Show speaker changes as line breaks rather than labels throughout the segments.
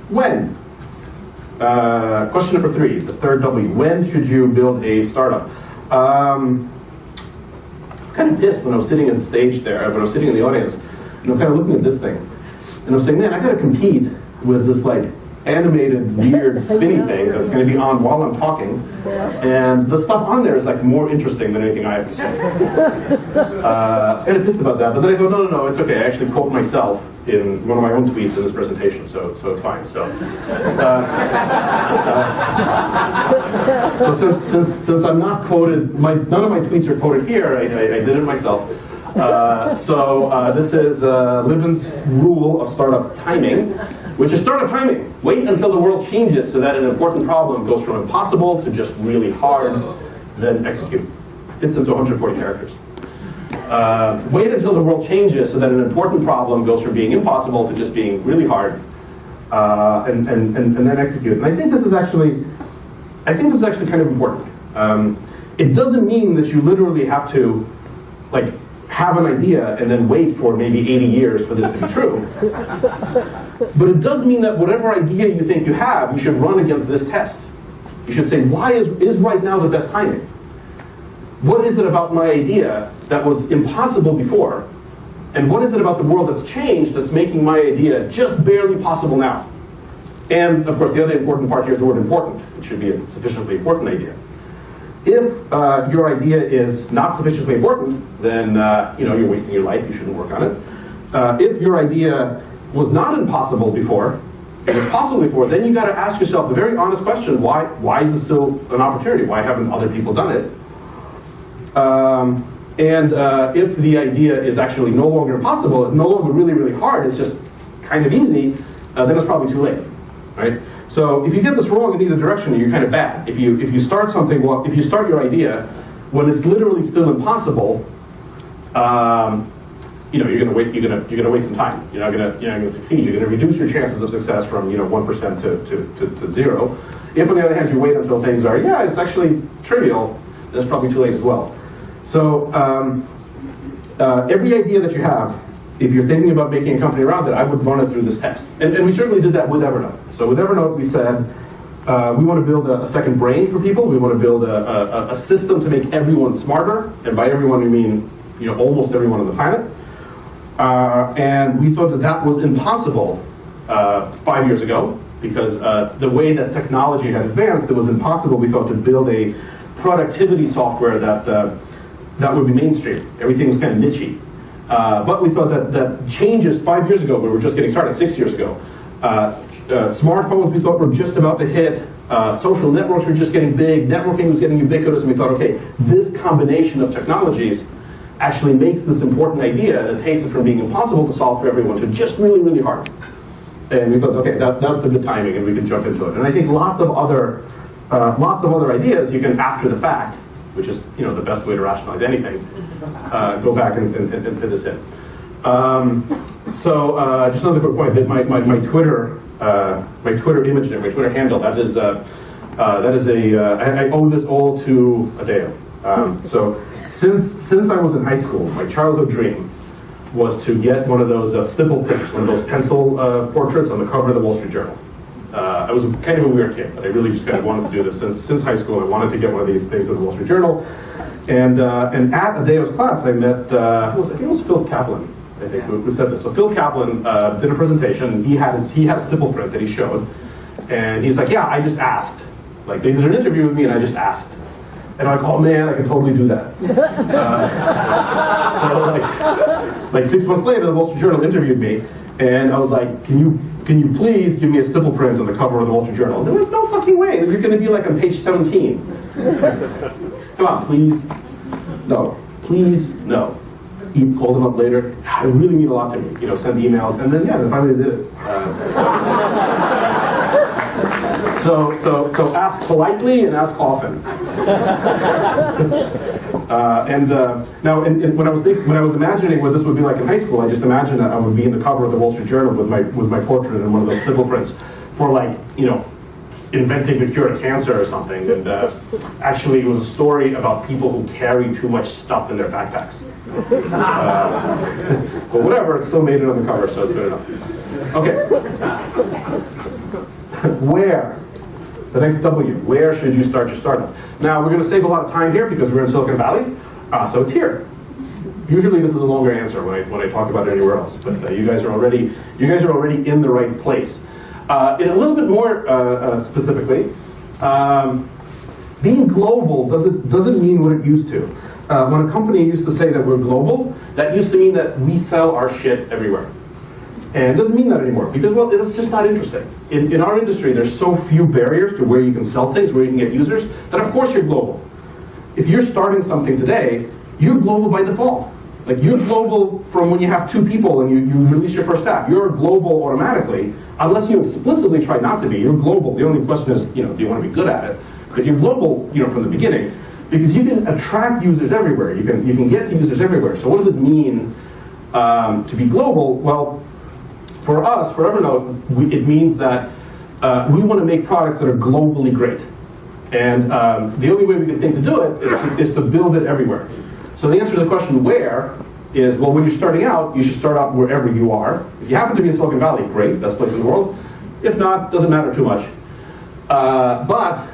When? Question number 3, the third W. When should you build a startup? Kind of pissed when I was sitting on stage there, when I was sitting in the audience, and I'm kind of looking at this thing, and I'm saying, man, I gotta compete with this like animated, weird, spinny thing that's going to be on while I'm talking, and the stuff on there is like more interesting than anything I have to say. I was kind of pissed about that, but then I go, no, it's okay. I actually quote myself in one of my own tweets in this presentation, so it's fine. So since I'm not quoted, none of my tweets are quoted here. I did it myself. This is Libin's rule of startup timing, which is startup timing. Wait until the world changes so that an important problem goes from impossible to just really hard, then execute. Fits into 140 characters. Wait until the world changes so that an important problem goes from being impossible to just being really hard, and then execute. And I think this is actually kind of important. It doesn't mean that you literally have to like have an idea and then wait for maybe 80 years for this to be true. But it does mean that whatever idea you think you have, you should run against this test. You should say, why is right now the best timing? What is it about my idea that was impossible before? And what is it about the world that's changed that's making my idea just barely possible now? And of course, the other important part here is the word important. It should be a sufficiently important idea. If your idea is not sufficiently important, then you're wasting your life. You shouldn't work on it. If your idea was not impossible before, it was possible before, then you got to ask yourself the very honest question: why is it still an opportunity? Why haven't other people done it? If the idea is actually no longer impossible, it's no longer really, really hard, it's just kind of easy, then it's probably too late, right? So if you get this wrong in either direction, you're kind of bad. If you start something, well, if you start your idea when it's literally still impossible, you're gonna waste some time. You're not gonna succeed. You're gonna reduce your chances of success from 1% to 0. If on the other hand you wait until things are it's actually trivial, then it's probably too late as well. So every idea that you have, if you're thinking about making a company around it, I would run it through this test. And we certainly did that with Evernote. So with Evernote, we said, we want to build a second brain for people. We want to build a system to make everyone smarter. And by everyone, we mean almost everyone on the planet. And we thought that was impossible 5 years ago, because the way that technology had advanced, it was impossible, we thought, to build a productivity software that would be mainstream. Everything was kind of niche-y. But we thought that changes 5 years ago, we were just getting started, 6 years ago. Smartphones we thought were just about to hit. Social networks were just getting big. Networking was getting ubiquitous, and we thought, okay, this combination of technologies actually makes this important idea and takes it from being impossible to solve for everyone to just really, really hard. And we thought, okay, that's the good timing, and we can jump into it. And I think lots of other ideas you can, after the fact, which is the best way to rationalize anything, go back and fit this in. Just another quick point that my Twitter image there, my Twitter handle, I owe this all to Adeo. So since I was in high school, my childhood dream was to get one of those stipple prints, one of those pencil portraits on the cover of the Wall Street Journal. I was kind of a weird kid, but I really just kind of wanted to do this since high school. I wanted to get one of these things with the Wall Street Journal. And at Adeo's class, I met, I think it was Phil Kaplan, I think, who said this. So Phil Kaplan did a presentation. He had a stipple print that he showed. And he's like, yeah, I just asked. Like, they did an interview with me, and I just asked. And I'm like, oh man, I can totally do that. So like 6 months later, the Wall Street Journal interviewed me, and I was like, can you please give me a stipple print on the cover of the Wall Street Journal? And they're like, no fucking way. You're going to be like on page 17. Come on, please. No. Please, no. He called him up later. I really mean a lot to me. Send emails, and then they finally did it. So ask politely and ask often. Now, when I was imagining what this would be like in high school, I just imagined that I would be in the cover of the Wall Street Journal with my portrait in one of those stipple prints for inventing the cure to cancer or something. And actually, it was a story about people who carry too much stuff in their backpacks. But whatever, it still made it on the cover, so it's good enough. Okay. Where? The next W. Where should you start your startup? Now, we're going to save a lot of time here because we're in Silicon Valley, so it's here. Usually, this is a longer answer when I talk about it anywhere else, but you guys are already in the right place. In a little bit more specifically, being global doesn't mean what it used to. When a company used to say that we're global, that used to mean that we sell our shit everywhere. And it doesn't mean that anymore, because, well, it's just not interesting. In our industry, there's so few barriers to where you can sell things, where you can get users, that of course you're global. If you're starting something today, you're global by default. Like, you're global from when you have 2 people and you release your first app. You're global automatically, unless you explicitly try not to be. You're global. The only question is, do you want to be good at it? But you're global, from the beginning, because you can attract users everywhere. You can get to users everywhere. So what does it mean to be global? Well, for us, for Evernote, it means that we want to make products that are globally great. And the only way we can think to do it is to build it everywhere. So the answer to the question where is, well, when you're starting out, you should start out wherever you are. If you happen to be in Silicon Valley, great, best place in the world. If not, doesn't matter too much. But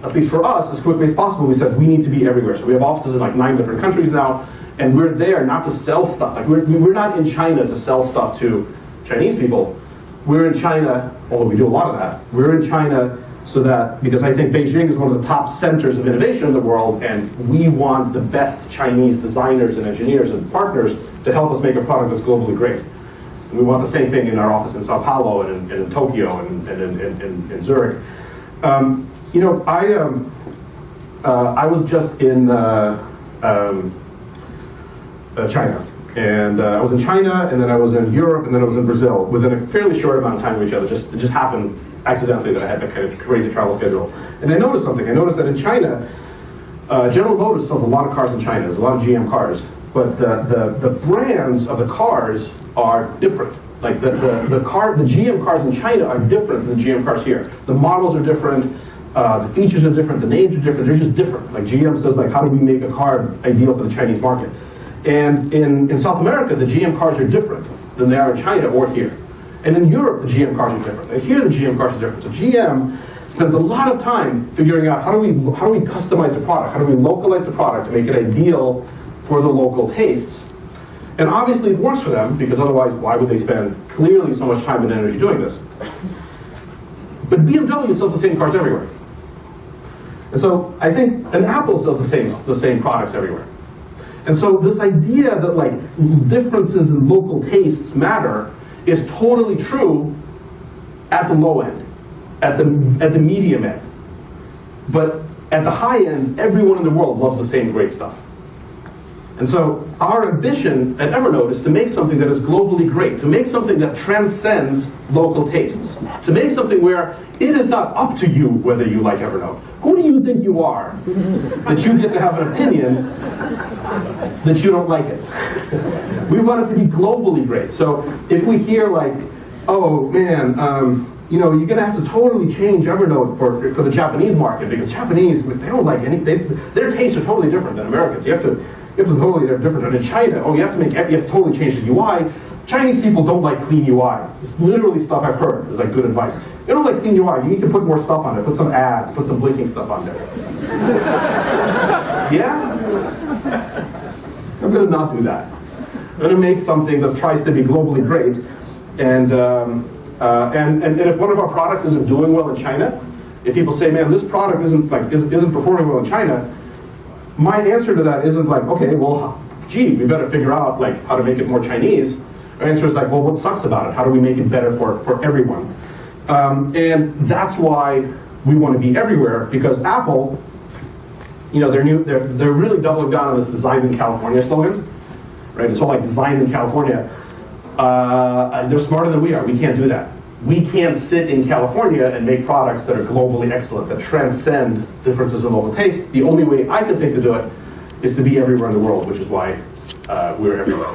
at least for us, as quickly as possible, we said we need to be everywhere. So we have offices in like 9 different countries now, and we're there not to sell stuff. Like we're not in China to sell stuff to Chinese people. We're in China, although we do a lot of that, we're in China so that, because I think Beijing is one of the top centers of innovation in the world, and we want the best Chinese designers and engineers and partners to help us make a product that's globally great. And we want the same thing in our office in Sao Paulo and in Tokyo and in Zurich. I was just in China. And I was in China, and then I was in Europe, and then I was in Brazil within a fairly short amount of time of each other. It just happened accidentally that I had that kind of crazy travel schedule. And I noticed something. I noticed that in China, General Motors sells a lot of cars in China. There's a lot of GM cars. But the brands of the cars are different. Like the GM cars in China are different than the GM cars here. The models are different. The features are different. The names are different. They're just different. Like GM says, like, how do we make a car ideal for the Chinese market? And in South America, the GM cars are different than they are in China or here. And in Europe, the GM cars are different. And here, the GM cars are different. So GM spends a lot of time figuring out how do we customize the product? How do we localize the product to make it ideal for the local tastes? And obviously, it works for them, because otherwise, why would they spend clearly so much time and energy doing this? But BMW sells the same cars everywhere. And so I think, and Apple sells the same products everywhere. And so this idea that like differences in local tastes matter is totally true at the low end, at the medium end. But at the high end, everyone in the world loves the same great stuff. And so our ambition at Evernote is to make something that is globally great, to make something that transcends local tastes, to make something where it is not up to you whether you like Evernote. Who do you think you are that you get to have an opinion that you don't like it? We want it to be globally great. So if we hear like, oh man, you're going to have to totally change Evernote for the Japanese market, because Japanese, they don't like anything. Their tastes are totally different than Americans. You have to totally different. And in China, you have to totally change the UI. Chinese people don't like clean UI. It's literally stuff I've heard. It's like good advice. They don't like clean UI. You need to put more stuff on it. Put some ads. Put some blinking stuff on there. Yeah? I'm going to not do that. I'm going to make something that tries to be globally great. And if one of our products isn't doing well in China, if people say, man, this product isn't performing well in China, my answer to that isn't like, okay, well, gee, we better figure out like how to make it more Chinese. Our answer is like, well, what sucks about it? How do we make it better for everyone? And that's why we want to be everywhere, because Apple, they're really doubling down on this "Designed in California" slogan, right? It's all like "Designed in California." They're smarter than we are. We can't do that. We can't sit in California and make products that are globally excellent, that transcend differences in local taste. The only way I can think to do it is to be everywhere in the world, which is why we're everywhere.